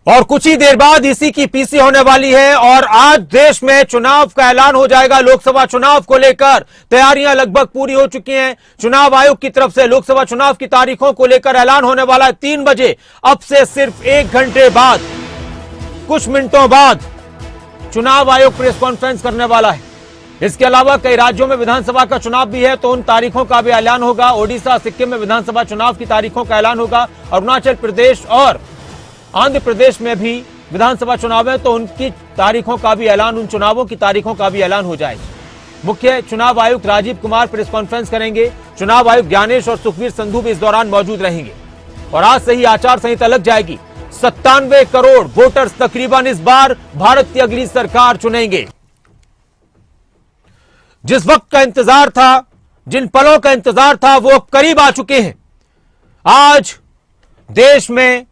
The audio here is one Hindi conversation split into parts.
और कुछ ही देर बाद इसी की पीसी होने वाली है और आज देश में चुनाव का ऐलान हो जाएगा। लोकसभा चुनाव को लेकर तैयारियां लगभग पूरी हो चुकी हैं। चुनाव आयोग की तरफ से लोकसभा चुनाव की तारीखों को लेकर ऐलान होने वाला है 3 बजे। अब से सिर्फ 1 घंटे बाद, कुछ मिनटों बाद चुनाव आयोग प्रेस कॉन्फ्रेंस करने वाला है। इसके अलावा कई राज्यों में विधानसभा का चुनाव भी है, तो उन तारीखों का भी ऐलान होगा। ओडिशा, सिक्किम में विधानसभा चुनाव की तारीखों का ऐलान होगा। अरुणाचल प्रदेश और आंध्र प्रदेश में भी विधानसभा चुनाव है, तो उनकी तारीखों का भी ऐलान, उन चुनावों की तारीखों का भी ऐलान हो जाएगा। मुख्य चुनाव आयुक्त राजीव कुमार प्रेस कॉन्फ्रेंस करेंगे। चुनाव आयुक्त ज्ञानेश और सुखबीर संधू भी इस दौरान मौजूद रहेंगे। और आज से ही आचार संहिता लग जाएगी। 97 करोड़ वोटर्स तकरीबन इस बार भारत की अगली सरकार चुनेंगे। जिस वक्त का इंतजार था, जिन पलों का इंतजार था, वो करीब आ चुके हैं। आज देश में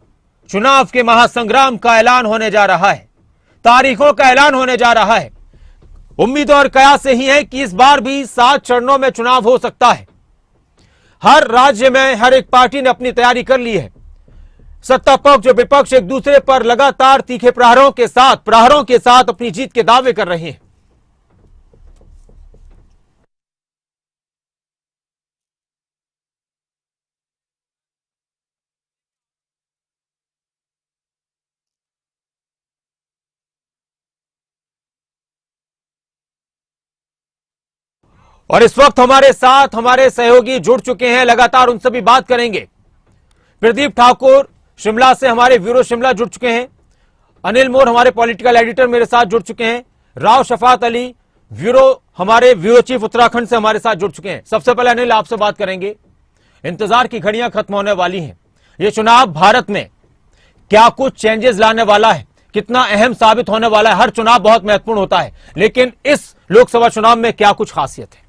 चुनाव के महासंग्राम का ऐलान होने जा रहा है, तारीखों का ऐलान होने जा रहा है। उम्मीद और कयास यही है कि इस बार भी 7 चरणों में चुनाव हो सकता है। हर राज्य में हर एक पार्टी ने अपनी तैयारी कर ली है। सत्ता पक्ष और विपक्ष एक दूसरे पर लगातार तीखे प्रहारों के साथ अपनी जीत के दावे कर रहे हैं। और इस वक्त हमारे साथ हमारे सहयोगी जुड़ चुके हैं, लगातार उनसे भी बात करेंगे। प्रदीप ठाकुर शिमला से हमारे ब्यूरो शिमला जुड़ चुके हैं। अनिल मोर हमारे पॉलिटिकल एडिटर मेरे साथ जुड़ चुके हैं। राव शफात अली हमारे ब्यूरो चीफ उत्तराखंड से हमारे साथ जुड़ चुके हैं। सबसे पहले अनिल, आपसे बात करेंगे। इंतजार की घड़ियां खत्म होने वाली हैं। ये चुनाव भारत में क्या कुछ चेंजेस लाने वाला है, कितना अहम साबित होने वाला है। हर चुनाव बहुत महत्वपूर्ण होता है, लेकिन इस लोकसभा चुनाव में क्या कुछ खासियत है?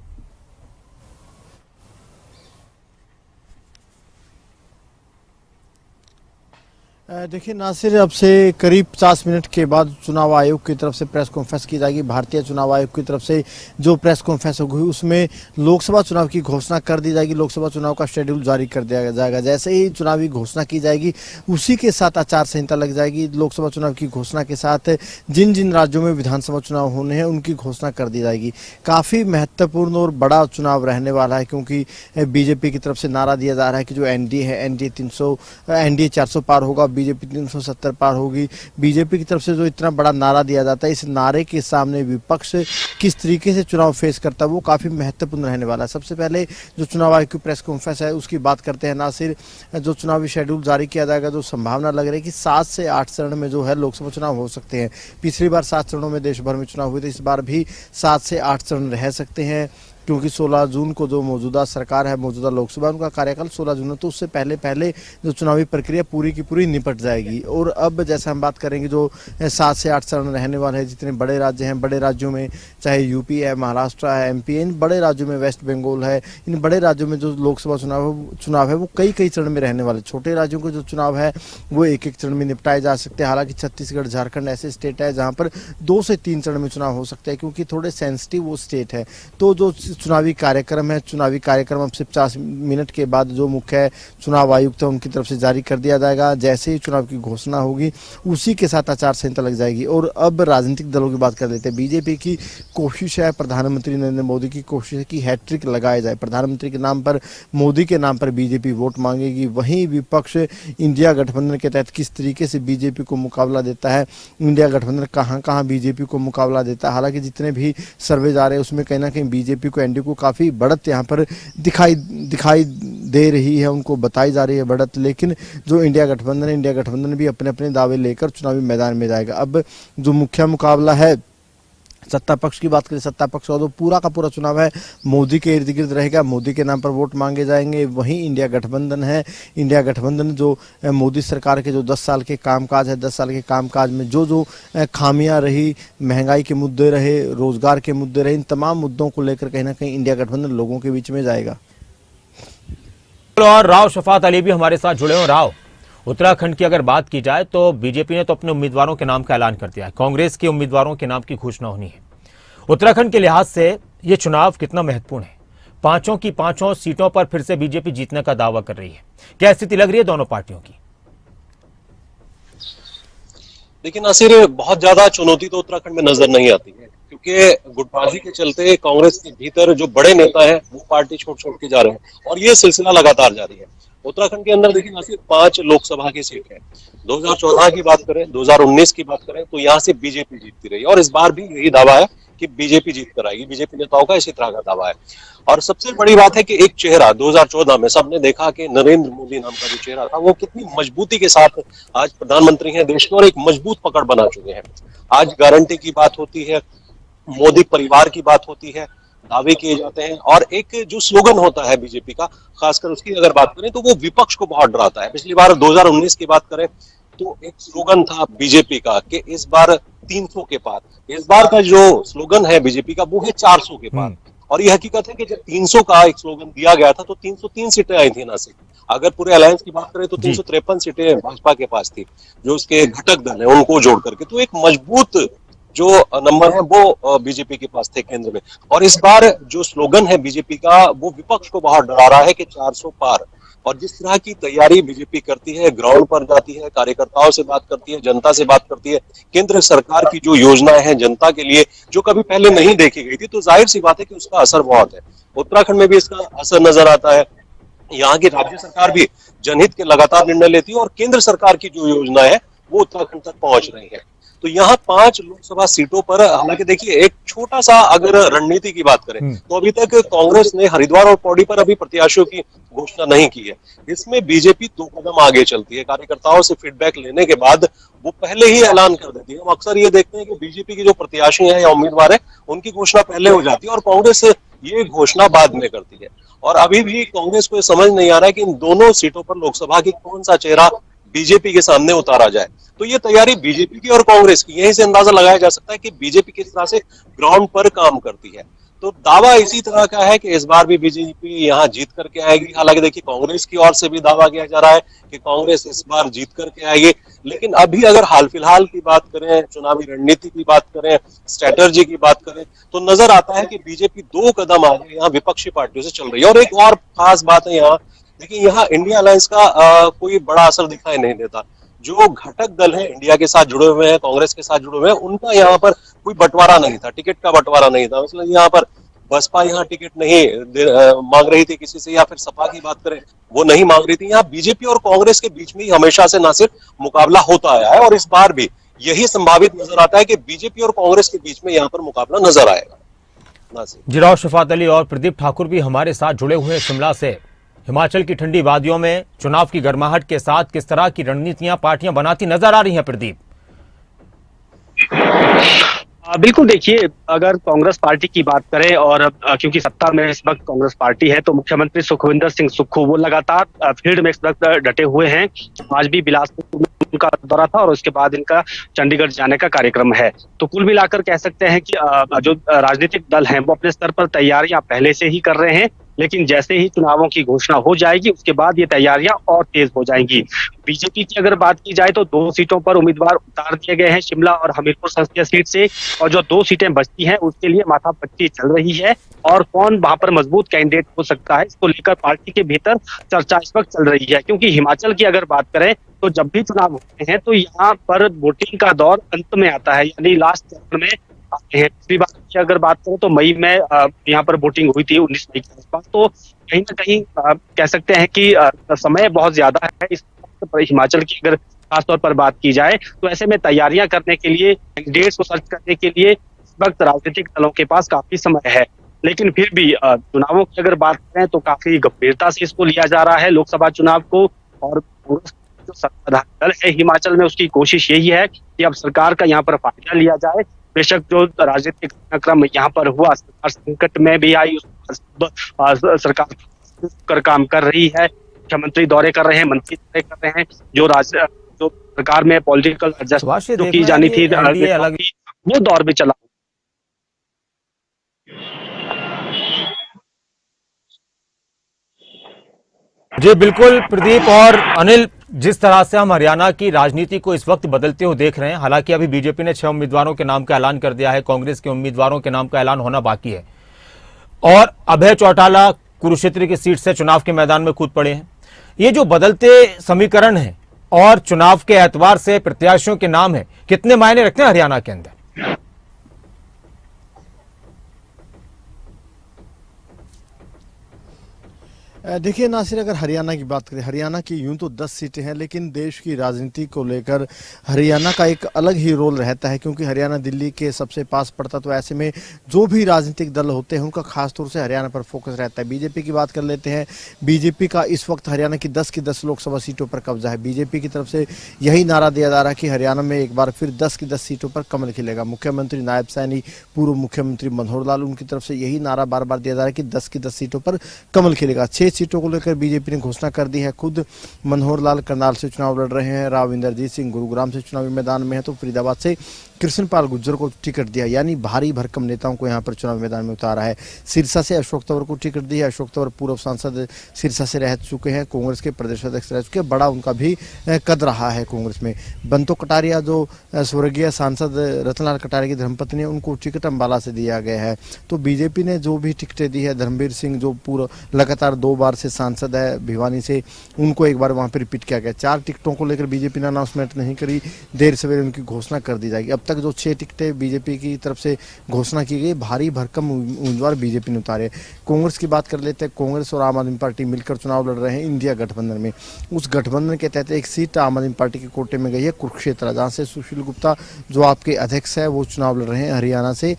देखिए नासिर, अब से करीब 50 मिनट के बाद चुनाव आयोग की तरफ से प्रेस कॉन्फ्रेंस की जाएगी। भारतीय चुनाव आयोग की तरफ से जो प्रेस कॉन्फ्रेंस होगी उसमें लोकसभा चुनाव की घोषणा कर दी जाएगी। लोकसभा चुनाव का शेड्यूल जारी कर दिया जाएगा। जैसे ही चुनावी घोषणा की जाएगी उसी के साथ आचार संहिता लग जाएगी। लोकसभा चुनाव की घोषणा के साथ जिन जिन राज्यों में विधानसभा चुनाव होने हैं उनकी घोषणा कर दी जाएगी। काफ़ी महत्वपूर्ण और बड़ा चुनाव रहने वाला है, क्योंकि बीजेपी की तरफ से नारा दिया जा रहा है कि जो एनडीए है, एनडीए 400 पार होगा, बीजेपी 370 पार होगी। बीजेपी की तरफ से जो इतना बड़ा नारा दिया जाता है, इस नारे के सामने विपक्ष किस तरीके से चुनाव फेस करता है वो काफी महत्वपूर्ण रहने वाला है। सबसे पहले जो चुनाव आयोग की प्रेस कॉन्फ्रेंस है उसकी बात करते हैं। नासिर, जो चुनावी शेड्यूल जारी किया जाएगा, जो संभावना लग रही है कि 7 से 8 चरण में जो है लोकसभा चुनाव हो सकते हैं। पिछली बार 7 चरणों में देश भर में चुनाव हुए थे, इस बार भी 7 से 8 चरण रह सकते हैं, क्योंकि 16 जून को जो मौजूदा सरकार है, मौजूदा लोकसभा, उनका कार्यकाल 16 जून है, तो उससे पहले जो चुनावी प्रक्रिया पूरी की पूरी निपट जाएगी। और अब जैसे हम बात करेंगे, जो 7 से 8 चरण रहने वाले हैं, जितने बड़े राज्य हैं, बड़े राज्यों में चाहे यूपी है, महाराष्ट्र है, एमपी है, इन बड़े राज्यों में, वेस्ट बंगाल है, इन बड़े राज्यों में जो लोकसभा चुनाव है वो कई चरण में रहने वाले। छोटे राज्यों के जो चुनाव है वो एक चरण में निपटाए जा सकते हैं। हालांकि छत्तीसगढ़, झारखंड ऐसे स्टेट है जहाँ पर 2 से 3 चरण में चुनाव हो सकते हैं, क्योंकि थोड़े सेंसिटिव वो स्टेट है। तो जो चुनावी कार्यक्रम अब से 50 मिनट के बाद जो मुख्य चुनाव आयुक्त है उनकी तरफ से जारी कर दिया जाएगा। जैसे ही चुनाव की घोषणा होगी उसी के साथ आचार संहिता लग जाएगी। और अब राजनीतिक दलों की बात कर लेते हैं। बीजेपी की कोशिश है, प्रधानमंत्री नरेंद्र मोदी की कोशिश है कि हैट्रिक लगाया जाए। प्रधानमंत्री के नाम पर, मोदी के नाम पर बीजेपी वोट मांगेगी। वहीं विपक्ष इंडिया गठबंधन के तहत किस तरीके से बीजेपी को मुकाबला देता है, इंडिया गठबंधन कहां बीजेपी को मुकाबला देता है। हालांकि जितने भी सर्वे जा रहे हैं उसमें कहीं ना कहीं बीजेपी को, एनडीए को काफी बढ़त यहाँ पर दिखाई दे रही है, उनको बताई जा रही है बढ़त। लेकिन जो इंडिया गठबंधन भी अपने अपने दावे लेकर चुनावी मैदान में जाएगा। अब जो मुख्य मुकाबला है सत्ता पक्ष की बात करें, सत्ता पक्ष का तो पूरा का पूरा चुनाव है मोदी के इर्द गिर्द रहेगा। मोदी के नाम पर वोट मांगे जाएंगे। वहीं इंडिया गठबंधन है, इंडिया गठबंधन जो मोदी सरकार के जो 10 साल के कामकाज है, 10 साल के कामकाज में जो खामियां रही, महंगाई के मुद्दे रहे, रोजगार के मुद्दे रहे, इन तमाम मुद्दों को लेकर कहीं ना कहीं इंडिया गठबंधन लोगों के बीच में जाएगा। और राव शफात अली भी हमारे साथ जुड़े हो। राव, उत्तराखंड की अगर बात की जाए तो बीजेपी ने तो अपने उम्मीदवारों के नाम का ऐलान कर दिया है, कांग्रेस के उम्मीदवारों के नाम की घोषणा होनी है। उत्तराखंड के लिहाज से यह चुनाव कितना महत्वपूर्ण है? 5 की 5 सीटों पर फिर से बीजेपी जीतने का दावा कर रही है। क्या स्थिति लग रही है दोनों पार्टियों की? देखिए नासिर, बहुत ज्यादा चुनौती तो उत्तराखंड में नजर नहीं आती है, क्योंकि गुटबाजी के चलते कांग्रेस के भीतर जो बड़े नेता हैं वो पार्टी छोड़ छोड़ के जा रहे हैं और ये सिलसिला लगातार जारी है। उत्तराखंड के अंदर देखिए नासिर 5 लोकसभा की सीट है। 2014 की बात करें, 2019 की बात करें तो यहाँ से बीजेपी जीतती रही और इस बार भी यही दावा है कि बीजेपी जीत कर आएगी। बीजेपी नेताओं का इसी तरह का दावा है। और सबसे बड़ी बात है कि एक चेहरा 2014 में सबने देखा कि नरेंद्र मोदी नाम का जो चेहरा था वो कितनी मजबूती के साथ आज प्रधानमंत्री हैं देश के और एक मजबूत पकड़ बना चुके हैं। आज गारंटी की बात होती है, मोदी परिवार की बात होती है, दावे किए जाते हैं और एक जो स्लोगन होता है बीजेपी का, खासकर उसकी अगर बात करें तो वो विपक्ष को बहुत डराता है। पिछली बार 2019 की बात करें तो एक स्लोगन था बीजेपी का कि इस बार 300 के पार। इस बार का जो स्लोगन है बीजेपी का वो है 400 के पार। और ये हकीकत है कि जब 300 का एक स्लोगन दिया गया था तो 303 सीटें आई थी ना से। अगर पूरे अलायंस की बात करें तो 353 सीटें भाजपा के पास थी, जो उसके घटक दल है उनको जोड़ करके। तो एक मजबूत जो नंबर है वो बीजेपी के पास थे केंद्र में। और इस बार जो स्लोगन है बीजेपी का वो विपक्ष को बहुत डरा रहा है कि 400 पार। और जिस तरह की तैयारी बीजेपी करती है, ग्राउंड पर जाती है, कार्यकर्ताओं से बात करती है, जनता से बात करती है, केंद्र सरकार की जो योजनाएं हैं जनता के लिए जो कभी पहले नहीं देखी गई थी, तो जाहिर सी बात है कि उसका असर बहुत है। उत्तराखंड में भी इसका असर नजर आता है। यहाँ की राज्य सरकार भी जनहित के लगातार निर्णय लेती है और केंद्र सरकार की जो योजना है वो उत्तराखंड तक पहुंच रही है। तो यहाँ 5 लोकसभा सीटों पर, हालांकि देखिए एक छोटा सा अगर रणनीति की बात करें तो अभी तक कांग्रेस ने हरिद्वार और पौड़ी पर अभी प्रत्याशियों की घोषणा नहीं की है। इसमें बीजेपी 2 कदम आगे चलती है। कार्यकर्ताओं से फीडबैक लेने के बाद वो पहले ही ऐलान कर देती है। हम अक्सर ये देखते हैं कि बीजेपी के जो प्रत्याशी हैं या उम्मीदवार है उनकी घोषणा पहले हो जाती है और कांग्रेस ये घोषणा बाद में करती है। और अभी भी कांग्रेस को समझ नहीं आ रहा है कि इन दोनों सीटों पर लोकसभा की कौन सा चेहरा बीजेपी के सामने उतारा जाए। तो ये तैयारी बीजेपी की और कांग्रेस की, यहीं से अंदाजा लगाया जा सकता है कि बीजेपी किस तरह से ग्राउंड पर काम करती है। तो दावा इसी तरह का है कि इस बार भी बीजेपी यहाँ जीत करके आएगी। हालांकि देखिए कांग्रेस की ओर से भी दावा किया जा रहा है कि कांग्रेस इस बार जीत करके आएगी। लेकिन अभी अगर हाल फिलहाल की बात करें, चुनावी रणनीति की बात करें, स्ट्रेटर्जी की बात करें, तो नजर आता है कि बीजेपी 2 कदम आगे यहाँ विपक्षी पार्टियों से चल रही है। और एक और खास बात है यहाँ, देखिए यहाँ इंडिया अलायंस का कोई बड़ा असर दिखाई नहीं देता। जो घटक दल हैं इंडिया के साथ जुड़े हुए हैं, कांग्रेस के साथ जुड़े हुए हैं, उनका यहाँ पर कोई बंटवारा नहीं था, टिकट का बंटवारा नहीं था। मतलब यहाँ पर बसपा यहाँ टिकट नहीं मांग रही थी किसी से, या फिर सपा की बात करें वो नहीं मांग रही थी। यहाँ बीजेपी और कांग्रेस के बीच में ही हमेशा से ना सिर्फ मुकाबला होता आया है और इस बार भी यही संभावित नजर आता है कि बीजेपी और कांग्रेस के बीच में यहाँ पर मुकाबला नजर आएगा। जिराव शफात अली और प्रदीप ठाकुर भी हमारे साथ जुड़े हुए हैं शिमला से। हिमाचल की ठंडी वादियों में चुनाव की गर्माहट के साथ किस तरह की रणनीतियां पार्टियां बनाती नजर आ रही हैं प्रदीप? बिल्कुल, देखिए अगर कांग्रेस पार्टी की बात करें और क्योंकि सत्ता में इस वक्त कांग्रेस पार्टी है, तो मुख्यमंत्री सुखविंदर सिंह सुक्खू वो लगातार फील्ड में इस वक्त डटे हुए हैं। आज भी बिलासपुर में उनका दौरा था और उसके बाद इनका चंडीगढ़ जाने का कार्यक्रम है। तो कुल मिलाकर कह सकते हैं कि जो राजनीतिक दल हैं वो अपने स्तर पर तैयारियां पहले से ही कर रहे हैं, लेकिन जैसे ही चुनावों की घोषणा हो जाएगी उसके बाद ये तैयारियां और तेज हो जाएंगी। बीजेपी की अगर बात की जाए तो 2 सीटों पर उम्मीदवार उतार दिए गए हैं, शिमला और हमीरपुर संसदीय सीट से, और जो 2 सीटें बचती हैं उसके लिए माथापच्ची चल रही है। और कौन वहां पर मजबूत कैंडिडेट हो सकता है इसको लेकर पार्टी के भीतर चर्चा इस वक्त चल रही है। क्योंकि हिमाचल की अगर बात करें तो जब भी चुनाव होते हैं तो यहाँ पर वोटिंग का दौर अंत में आता है, यानी लास्ट चरण में आते हैं। पिछली बार की अगर बात करें तो मई में यहाँ पर वोटिंग हुई थी 19 मई के आसपास। तो कहीं ना कहीं कह सकते हैं कि समय बहुत ज्यादा है इस हिमाचल की अगर खासतौर पर बात की जाए। तो ऐसे में तैयारियां करने के लिए, कैंडिडेट्स को सर्च करने के लिए इस वक्त राजनीतिक दलों के पास काफी समय है। लेकिन फिर भी चुनावों की अगर बात करें तो काफी गंभीरता से इसको लिया जा रहा है लोकसभा चुनाव को। और जो सत्ताधारी दल है हिमाचल में उसकी कोशिश यही है कि अब सरकार का यहाँ पर फायदा लिया जाए। बेशक जो राजनीतिक घटनाक्रम यहाँ पर हुआ, सरकार संकट में भी आई, सरकार कर काम कर रही है, मुख्यमंत्री दौरे कर रहे हैं, मंत्री दौरे कर रहे हैं, जो सरकार में पॉलिटिकल एडजस्टमेंट जो की जानी थी वो दौर भी चला। जी बिल्कुल प्रदीप और अनिल, जिस तरह से हम हरियाणा की राजनीति को इस वक्त बदलते हुए देख रहे हैं, हालांकि अभी बीजेपी ने 6 उम्मीदवारों के नाम का ऐलान कर दिया है, कांग्रेस के उम्मीदवारों के नाम का ऐलान होना बाकी है और अभय चौटाला कुरुक्षेत्र की सीट से चुनाव के मैदान में कूद पड़े हैं। ये जो बदलते समीकरण हैं, और चुनाव के एतबार से प्रत्याशियों के नाम है, कितने मायने रखते हैं हरियाणा के अंदर? देखिए नासिर, अगर हरियाणा की बात करें, हरियाणा की यूं तो 10 सीटें हैं, लेकिन देश की राजनीति को लेकर हरियाणा का एक अलग ही रोल रहता है, क्योंकि हरियाणा दिल्ली के सबसे पास पड़ता। तो ऐसे में जो भी राजनीतिक दल होते हैं उनका खासतौर से हरियाणा पर फोकस रहता है। बीजेपी की बात कर लेते हैं। बीजेपी का इस वक्त हरियाणा की 10 लोकसभा सीटों पर कब्जा है। बीजेपी की तरफ से यही नारा दिया जा रहा है कि हरियाणा में एक बार फिर 10 की 10 सीटों पर कमल खिलेगा। मुख्यमंत्री नायब सैनी, पूर्व मुख्यमंत्री मनोहर लाल, उनकी तरफ से यही नारा बार बार दिया जा रहा है कि 10 की 10 सीटों पर कमल खिलेगा। 6 सीटों को लेकर बीजेपी ने घोषणा कर दी है। खुद मनोहर लाल करनाल से चुनाव लड़ रहे हैं, राव इंदरजीत सिंह गुरुग्राम से चुनावी मैदान में है, तो फरीदाबाद से कृष्णपाल गुर्जर को टिकट दिया, यानी भारी भरकम नेताओं को यहां पर चुनावी मैदान में उतारा है। सिरसा से अशोक तंवर को टिकट दी है। अशोक तंवर पूर्व सांसद सिरसा से रह चुके हैं, कांग्रेस के प्रदेश अध्यक्ष रह चुके हैं, बड़ा उनका भी कद रहा है कांग्रेस में। बंतो कटारिया जो स्वर्गीय सांसद रतनलाल कटारिया की धर्मपत्नी है, उनको टिकट अंबाला से दिया गया है। तो बीजेपी ने जो भी टिकटें दी है, धर्मवीर सिंह जो पूर्व लगातार 2 बार से सांसद है भिवानी से, उनको एक बार वहां पर रिपीट किया गया। 4 टिकटों को लेकर बीजेपी ने अनाउंसमेंट नहीं करी, देर सवेरे उनकी घोषणा कर दी जाएगी। अब तक जो 6 टिकटें बीजेपी की तरफ से घोषणा की गई, भारी भरकम उम्मीदवार बीजेपी ने उतारे। कांग्रेस की बात कर लेते हैं। कांग्रेस और आम आदमी पार्टी मिलकर चुनाव लड़ रहे हैं इंडिया गठबंधन में। उस गठबंधन के तहत एक सीट आम आदमी पार्टी के कोटे में गई है, कुरुक्षेत्र, जहां से सुशील गुप्ता जो आपके अध्यक्ष है वो चुनाव लड़ रहे हैं हरियाणा से।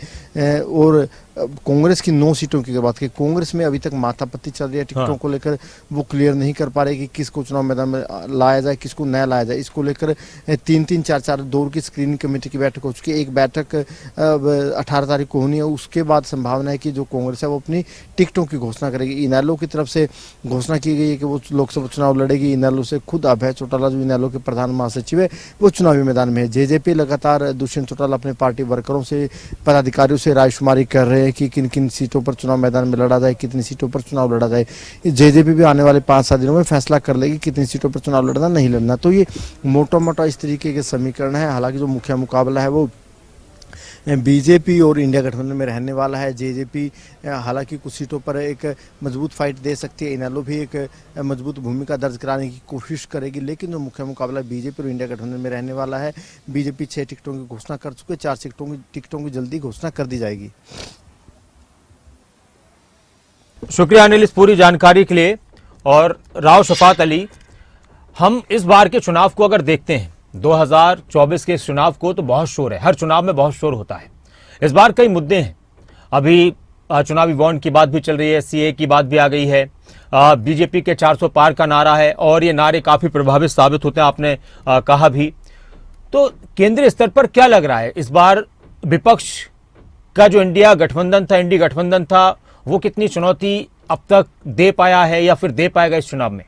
और कांग्रेस की 9 सीटों की बात की, कांग्रेस में अभी तक माथापत्ती चल रही है टिकटों को लेकर। वो क्लियर नहीं कर पा रहे कि किसको चुनाव मैदान में लाया जाए, किसको न लाया जाए। इसको लेकर 3-3, 4-4 दौर की स्क्रीनिंग कमेटी की बैठक हो चुकी है। एक बैठक 18 तारीख को होनी है। उसके बाद संभावना है कि जो कांग्रेस है वो अपनी टिकटों की घोषणा करेगी। इनेलो की तरफ से घोषणा की गई है कि वो लोकसभा चुनाव लड़ेगी। इनेलो से खुद अभय चौटाला जो इनेलो के प्रधान महासचिव है वो चुनावी मैदान में है। जेजेपी लगातार दुष्यंत चौटाला अपने पार्टी वर्करों से, पदाधिकारियों से रायशुमारी कर रहे हैं कि किन किन सीटों पर चुनाव मैदान में लड़ा जाए, कितनी सीटों पर चुनाव लड़ा जाए। जेजेपी भी आने वाले 5-7 दिनों में फैसला कर लेगी कितनी सीटों पर चुनाव लड़ना नहीं लड़ना। तो ये मोटा मोटा इस तरीके के समीकरण है। हालांकि जो मुख्य मुकाबला है वो बीजेपी और इंडिया गठबंधन में रहने वाला है। जेजेपी हालांकि कुछ सीटों पर एक मजबूत फाइट दे सकती है, इनेलो भी एक मजबूत भूमिका दर्ज कराने की कोशिश करेगी, लेकिन जो मुख्य मुकाबला बीजेपी और इंडिया गठबंधन में रहने वाला है। बीजेपी 6 टिकटों की घोषणा कर चुके, 4 टिकटों की जल्दी घोषणा कर दी जाएगी। शुक्रिया अनिल इस पूरी जानकारी के लिए। और राव शफात अली, हम इस बार के चुनाव को अगर देखते हैं, 2024 के इस चुनाव को, तो बहुत शोर है। हर चुनाव में बहुत शोर होता है। इस बार कई मुद्दे हैं। अभी चुनावी बॉन्ड की बात भी चल रही है, सीए की बात भी आ गई है, बीजेपी के 400 पार का नारा है, और ये नारे काफी प्रभावित साबित होते हैं, आपने कहा भी। तो केंद्रीय स्तर पर क्या लग रहा है, इस बार विपक्ष का जो इंडिया गठबंधन था, वो कितनी चुनौती अब तक दे पाया है या फिर दे पाएगा इस चुनाव में?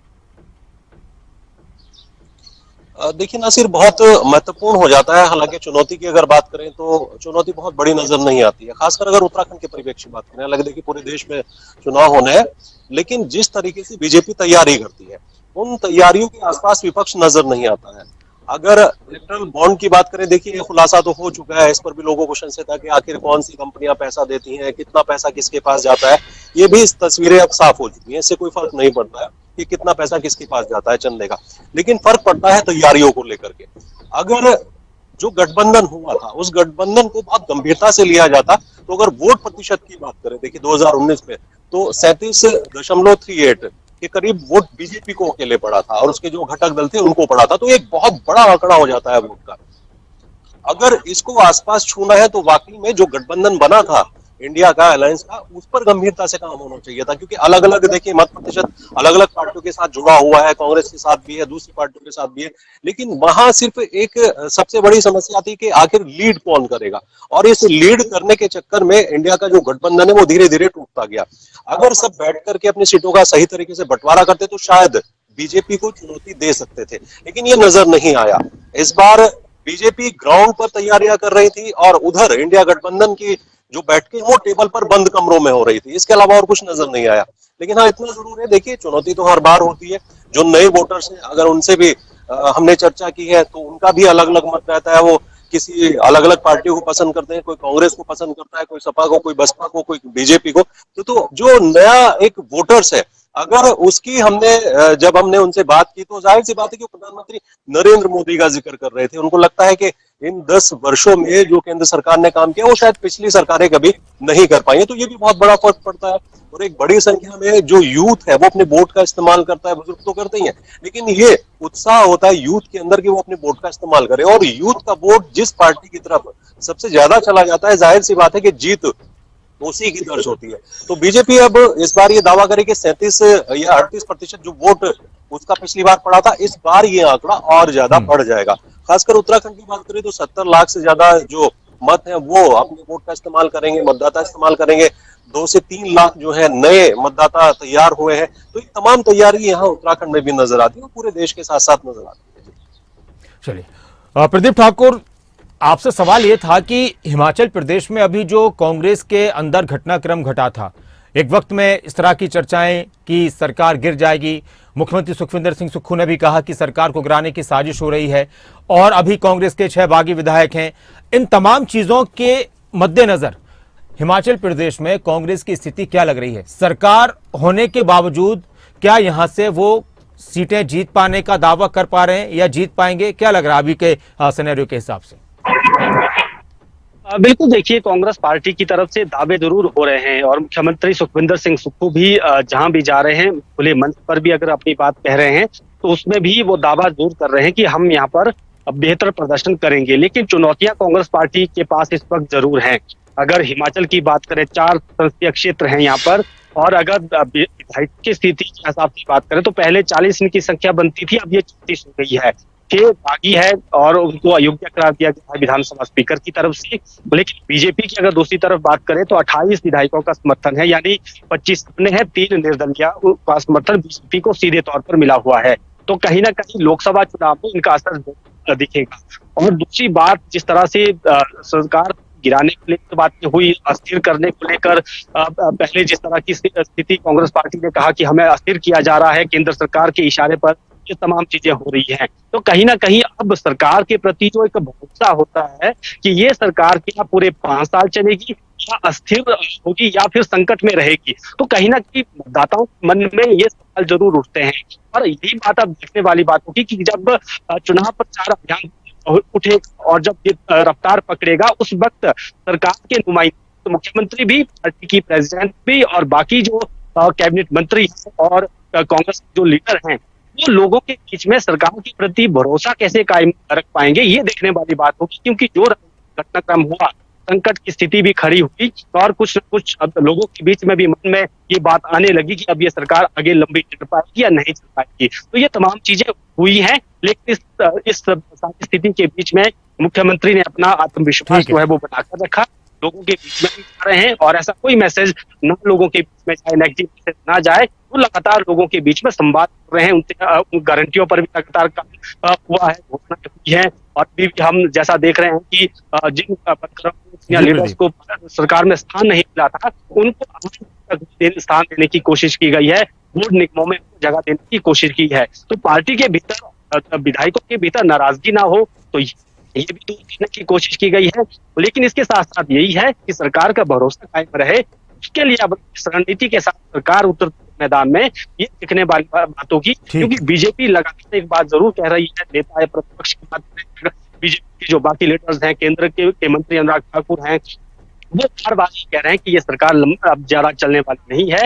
देखिए नासिर, बहुत महत्वपूर्ण हो जाता है। हालांकि चुनौती की अगर बात करें तो चुनौती बहुत बड़ी नजर नहीं आती है, खासकर अगर उत्तराखंड के परिप्रेक्ष्य की बात करें। हालांकि देखिए पूरे देश में चुनाव होने हैं, लेकिन जिस तरीके से बीजेपी तैयारी करती है, उन तैयारियों के आसपास विपक्ष नजर नहीं आता है। अगर इलेक्ट्रल बॉन्ड की बात करें, देखिए खुलासा तो हो चुका है, इस पर भी लोगों को संशय था कि आखिर कौन सी कंपनियां पैसा देती हैं, कितना पैसा किसके पास जाता है। ये भी इस तस्वीरें अब साफ हो चुकी हैं, इससे कोई फर्क नहीं पड़ता है कि कितना पैसा किसके पास जाता है चंदे का, लेकिन फर्क पड़ता है तैयारियों को लेकर के। अगर जो गठबंधन हुआ था उस गठबंधन को बहुत गंभीरता से लिया जाता, तो अगर वोट प्रतिशत की बात करें, देखिए 2019 में तो 37.38 के करीब वोट बीजेपी को अकेले पड़ा था, और उसके जो घटक दल थे उनको पड़ा था। तो एक बहुत बड़ा आंकड़ा हो जाता है वोट का। अगर इसको आसपास छूना है तो वाकई में जो गठबंधन बना था इंडिया का, अलायंस का, उस पर गंभीरता से काम होना चाहिए था, क्योंकि अलग अलग देखिए मत प्रतिशत अलग अलग पार्टियों के साथ जुड़ा हुआ है, कांग्रेस के साथ भी है, दूसरी पार्टियों के साथ भी है, लेकिन वहां सिर्फ एक सबसे बड़ी समस्या थी कि आखिर लीड कौन करेगा, और इस लीड करने के चक्कर में इंडिया का जो गठबंधन है वो धीरे धीरे टूटता गया। अगर सब बैठ करके अपनी सीटों का सही तरीके से बंटवारा करते तो शायद बीजेपी को चुनौती दे सकते थे, लेकिन ये नजर नहीं आया। इस बार बीजेपी ग्राउंड पर तैयारियां कर रही थी, और उधर इंडिया गठबंधन की जो बैठकें वो टेबल पर बंद कमरों में हो रही थी। इसके अलावा और कुछ नजर नहीं आया। लेकिन हाँ, इतना जरूर है, देखिए चुनौती तो हर बार होती है। जो नए वोटर्स हैं, अगर उनसे भी हमने चर्चा की है, तो उनका भी अलग अलग मत रहता है। वो किसी अलग अलग पार्टियों को पसंद करते हैं, कोई कांग्रेस को पसंद करता है, कोई सपा को, कोई बसपा को, कोई बीजेपी को। तो जो नया एक वोटर्स है, अगर उसकी जब हमने उनसे बात की तो जाहिर सी बात है कि प्रधानमंत्री नरेंद्र मोदी का जिक्र कर रहे थे। उनको लगता है कि इन 10 वर्षों में जो केंद्र सरकार ने काम किया वो शायद पिछली सरकारें कभी नहीं कर पाई है। तो ये भी बहुत बड़ा फर्क पड़ता है। और एक बड़ी संख्या में जो यूथ है वो अपने वोट का इस्तेमाल करता है। बुजुर्ग तो करते ही हैं, लेकिन ये उत्साह होता है यूथ के अंदर कि वो अपने वोट का इस्तेमाल करे। और यूथ का वोट जिस पार्टी की तरफ सबसे ज्यादा चला जाता है, जाहिर सी बात है कि जीत उसी की दर्ज होती है। तो बीजेपी अब इस बार ये दावा करे कि 37 या 38% जो वोट उसका पिछली बार पड़ा था, इस बार ये आंकड़ा और ज्यादा बढ़ जाएगा। खासकर उत्तराखंड की बात करें तो 70 लाख से ज्यादा जो मत है वो अपने वोट का इस्तेमाल करेंगे, मतदाता इस्तेमाल करेंगे। 2 से 3 लाख जो है नए मतदाता तैयार हुए हैं। तो ये तमाम तैयारी यहाँ उत्तराखंड में भी नजर आती है और पूरे देश के साथ साथ नजर आती है। चलिए प्रदीप ठाकुर, आपसे सवाल यह था कि हिमाचल प्रदेश में अभी जो कांग्रेस के अंदर घटनाक्रम घटा था, एक वक्त में इस तरह की चर्चाएं कि सरकार गिर जाएगी, मुख्यमंत्री सुखविंदर सिंह सुक्खू ने भी कहा कि सरकार को गिराने की साजिश हो रही है, और अभी कांग्रेस के 6 बागी विधायक हैं। इन तमाम चीजों के मद्देनजर हिमाचल प्रदेश में कांग्रेस की स्थिति क्या लग रही है? सरकार होने के बावजूद क्या यहां से वो सीटें जीत पाने का दावा कर पा रहे हैं या जीत पाएंगे? क्या लग रहा है अभी के सिनेरियो के हिसाब से? बिल्कुल देखिए, कांग्रेस पार्टी की तरफ से दावे जरूर हो रहे हैं और मुख्यमंत्री सुखविंदर सिंह सुक्खू भी जहां भी जा रहे हैं, खुले मंच पर भी अगर अपनी बात कह रहे हैं तो उसमें भी वो दावा जरूर कर रहे हैं कि हम यहाँ पर बेहतर प्रदर्शन करेंगे। लेकिन चुनौतियां कांग्रेस पार्टी के पास इस वक्त जरूर हैं। अगर हिमाचल की बात करें, 4 संसदीय क्षेत्र हैं यहाँ पर, और अगर विधायक की स्थिति के हिसाब से बात करें तो पहले 40 इनकी संख्या बनती थी, अब ये 34 हो गई है। 6 बागी है और उनको अयोग्य करार दिया गया है विधानसभा स्पीकर की तरफ से। लेकिन बीजेपी की अगर दूसरी तरफ बात करें तो 28 विधायकों का समर्थन है, यानी 25 अपने हैं, 3 निर्दलीय का समर्थन बीजेपी को सीधे तौर पर मिला हुआ है। तो कहीं ना कहीं लोकसभा चुनाव में इनका असर दिखेगा। और दूसरी बात, जिस तरह से सरकार गिराने को लेकर बातें हुई, अस्थिर करने को लेकर पहले जिस तरह की स्थिति कांग्रेस पार्टी ने कहा कि हमें अस्थिर किया जा रहा है केंद्र सरकार के इशारे पर, ये तमाम चीजें हो रही हैं। तो कहीं ना कहीं अब सरकार के प्रति जो एक भरोसा होता है कि ये सरकार क्या पूरे 5 साल चलेगी या अस्थिर होगी या फिर संकट में रहेगी, तो कहीं ना कहीं मतदाताओं के मन में ये सवाल जरूर उठते हैं। और यही बात अब देखने वाली बात होगी कि जब चुनाव प्रचार अभियान उठे और जब ये रफ्तार पकड़ेगा, उस वक्त सरकार के नुमाइंदे, तो मुख्यमंत्री भी, पार्टी की प्रेसिडेंट भी और बाकी जो कैबिनेट मंत्री और कांग्रेस के जो लीडर हैं, वो लोगों के बीच में सरकार के प्रति भरोसा कैसे कायम रख पाएंगे, ये देखने वाली बात होगी। क्योंकि जो घटनाक्रम हुआ, संकट की स्थिति भी खड़ी हुई और कुछ न कुछ अब लोगों के बीच में भी मन में ये बात आने लगी कि अब ये सरकार आगे लंबी चल पाएगी या नहीं चल पाएगी। तो ये तमाम चीजें हुई हैं, लेकिन इस सारी स्थिति के बीच में मुख्यमंत्री ने अपना आत्मविश्वास जो है वो बनाकर रखा, लोगों के बीच में भी जा रहे हैं और ऐसा कोई मैसेज न लोगों के बीच में जाए, नेगेटिव मैसेज ना जाए, वो लगातार लोगों के बीच में संवाद कर रहे हैं। उनसे गारंटियों पर भी लगातार काम हुआ है, घोषणा हुई है। और भी हम जैसा देख रहे हैं कि जिन लीडर्स को सरकार में स्थान नहीं मिला था, उनको स्थान देने की कोशिश की गई है, बोर्ड निगमों में जगह देने की कोशिश की है। तो पार्टी के भीतर, विधायकों के भीतर नाराजगी ना हो, तो ये भी दूर करने की कोशिश की गई है। लेकिन इसके साथ साथ यही है कि सरकार का भरोसा कायम रहे, उसके लिए अब इस रणनीति के साथ सरकार उतर मैदान में, ये दिखने वाली बात होगी। क्योंकि बीजेपी लगातार एक बात जरूर कह रही है, नेता है प्रतिपक्ष की बात करें, बीजेपी के जो बाकी लीडर्स हैं, केंद्र के मंत्री अनुराग ठाकुर हैं, वो बार बार कह रहे हैं कि ये सरकार अब ज्यादा चलने वाली नहीं है।